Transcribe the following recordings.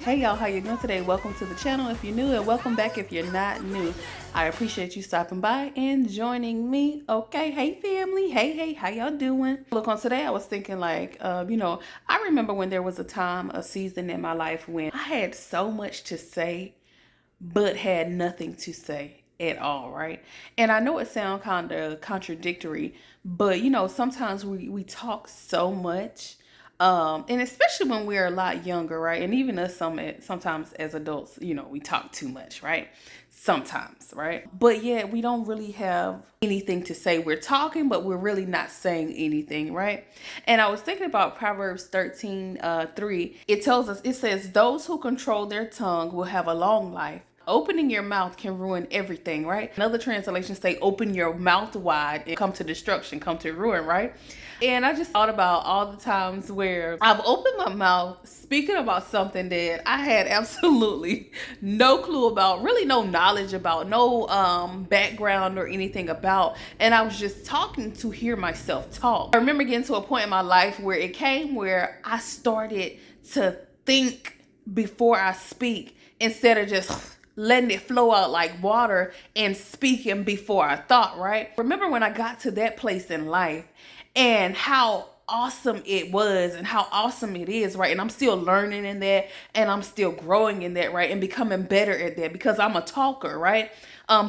Hey y'all, how you doing today? Welcome to the channel if you're new, and welcome back if you're not new. I appreciate you stopping by and joining me. Okay, hey family, hey, how y'all doing? Look, on today I was thinking I remember when there was a season in my life when I had so much to say but had nothing to say at all, right? And I know it sounds kind of contradictory, but sometimes we talk so much, and especially when we're a lot younger, right? And even us sometimes as adults, we talk too much, right? Sometimes, right? But yeah, we don't really have anything to say. We're talking, but we're really not saying anything, right? And I was thinking about Proverbs 13, 3. It says, those who control their tongue will have a long life. Opening your mouth can ruin everything, right? Another translation say, open your mouth wide and come to destruction, come to ruin, right? And I just thought about all the times where I've opened my mouth speaking about something that I had absolutely no clue about, really no knowledge about, no background or anything about. And I was just talking to hear myself talk. I remember getting to a point in my life where it came where I started to think before I speak instead of just letting it flow out like water and speaking before I thought, right? Remember when I got to that place in life and how awesome it was and how awesome it is, right? And I'm still learning in that, and I'm still growing in that, right? And becoming better at that because I'm a talker, right?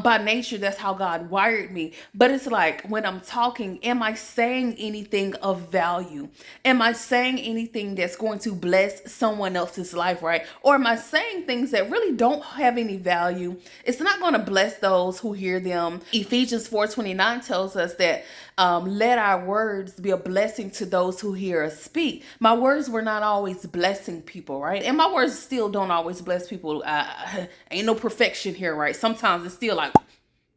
By nature, that's how God wired me. But it's like when I'm talking, am I saying anything of value? Am I saying anything that's going to bless someone else's life, right? Or am I saying things that really don't have any value? It's not going to bless those who hear them. Ephesians 4:29 tells us that let our words be a blessing to those who hear us speak. My words were not always blessing people, right? And my words still don't always bless people. Ain't no perfection here, right? Sometimes it's still like,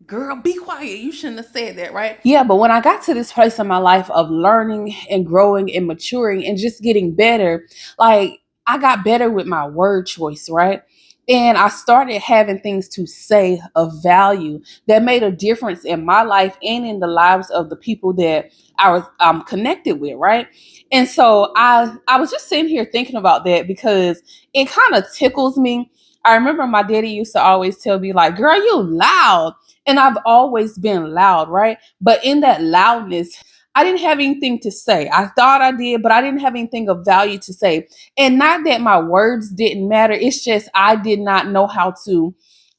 girl, be quiet. You shouldn't have said that, right? Yeah, but when I got to this place in my life of learning and growing and maturing and just getting better, like I got better with my word choice, right? And I started having things to say of value that made a difference in my life and in the lives of the people that I was connected with, right? And so I was just sitting here thinking about that because it kind of tickles me. I remember my daddy used to always tell me, like, girl, you loud. And I've always been loud, right? But in that loudness, I didn't have anything to say. I thought I did, but I didn't have anything of value to say. And not that my words didn't matter, it's just I did not know how to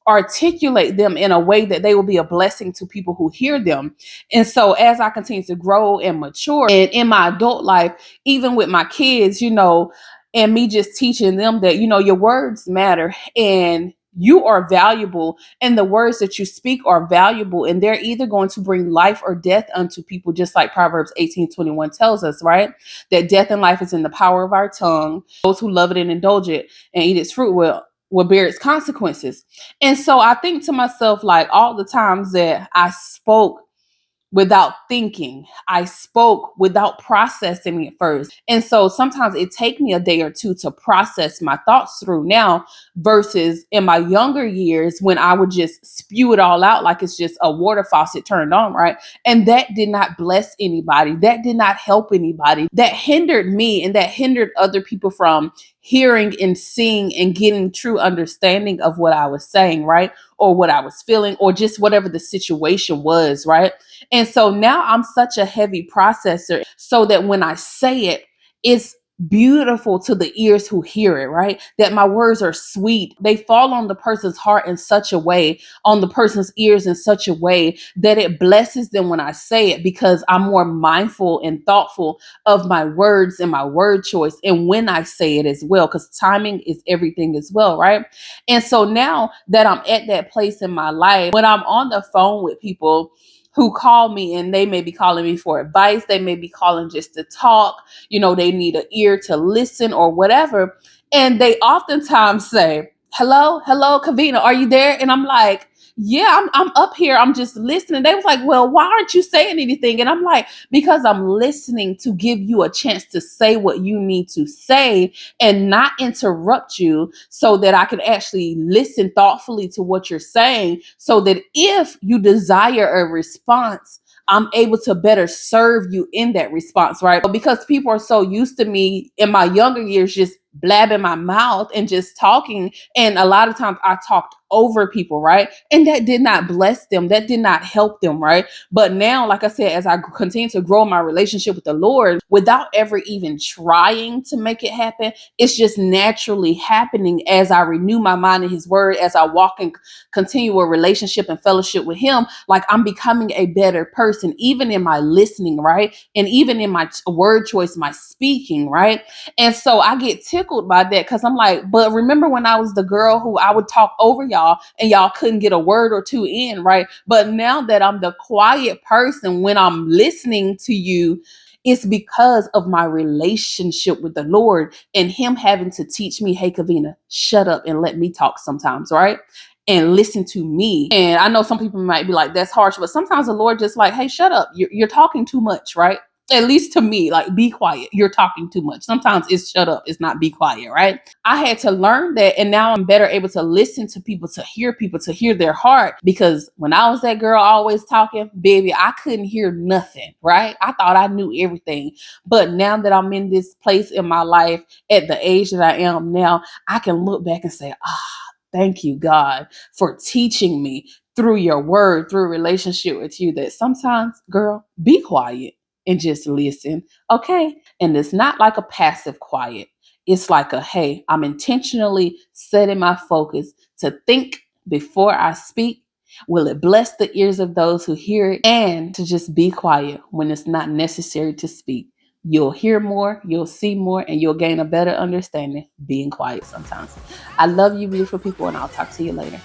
articulate them in a way that they will be a blessing to people who hear them. And so as I continue to grow and mature and in my adult life, even with my kids, and me just teaching them that, your words matter and you are valuable, and the words that you speak are valuable, and they're either going to bring life or death unto people, just like Proverbs 18:21 tells us, right? That death and life is in the power of our tongue. Those who love it and indulge it and eat its fruit will bear its consequences. And so I think to myself, like all the times that I spoke without thinking, I spoke without processing it first. And so sometimes it take me a day or two to process my thoughts through now versus in my younger years when I would just spew it all out like it's just a water faucet turned on, right? And that did not bless anybody. That did not help anybody. That hindered me and that hindered other people from hearing and seeing and getting true understanding of what I was saying, right? Or what I was feeling, or just whatever the situation was, right? And so now I'm such a heavy processor so that when I say it, it's beautiful to the ears who hear it, right? That my words are sweet. They fall on the person's heart in such a way, on the person's ears in such a way that it blesses them when I say it because I'm more mindful and thoughtful of my words and my word choice and when I say it as well, because timing is everything as well, right? And so now that I'm at that place in my life, when I'm on the phone with people who call me and they may be calling me for advice, they may be calling just to talk, they need an ear to listen or whatever. And they oftentimes say, hello, Kavina, are you there? And I'm like, yeah, I'm up here. I'm just listening. They was like, well, why aren't you saying anything? And I'm like, because I'm listening to give you a chance to say what you need to say and not interrupt you so that I can actually listen thoughtfully to what you're saying so that if you desire a response, I'm able to better serve you in that response, right? Because people are so used to me in my younger years just blabbing my mouth and just talking. And a lot of times I talked over people, right? And that did not bless them. That did not help them, right? But now, like I said, as I continue to grow my relationship with the Lord without ever even trying to make it happen, it's just naturally happening as I renew my mind in His Word, as I walk in continual relationship and fellowship with Him. Like, I'm becoming a better person, even in my listening, right? And even in my word choice, my speaking, right? And so I get tickled by that because I'm like, but remember when I was the girl who I would talk over y'all and y'all couldn't get a word or two in, right? But now that I'm the quiet person when I'm listening to you, it's because of my relationship with the Lord and Him having to teach me, hey, Kavina, shut up and let me talk sometimes, right? And listen to me. And I know some people might be like, that's harsh, but sometimes the Lord just like, hey, shut up. You're talking too much, right? At least to me, like, be quiet. You're talking too much. Sometimes it's shut up. It's not be quiet, right? I had to learn that. And now I'm better able to listen to people, to hear their heart. Because when I was that girl always talking, baby, I couldn't hear nothing, right? I thought I knew everything. But now that I'm in this place in my life at the age that I am now, I can look back and say, thank you, God, for teaching me through your word, through a relationship with you, that sometimes, girl, be quiet and just listen, okay? And it's not like a passive quiet. It's like a, hey, I'm intentionally setting my focus to think before I speak. Will it bless the ears of those who hear it? And to just be quiet when it's not necessary to speak. You'll hear more, you'll see more, and you'll gain a better understanding being quiet sometimes. I love you, beautiful people, and I'll talk to you later.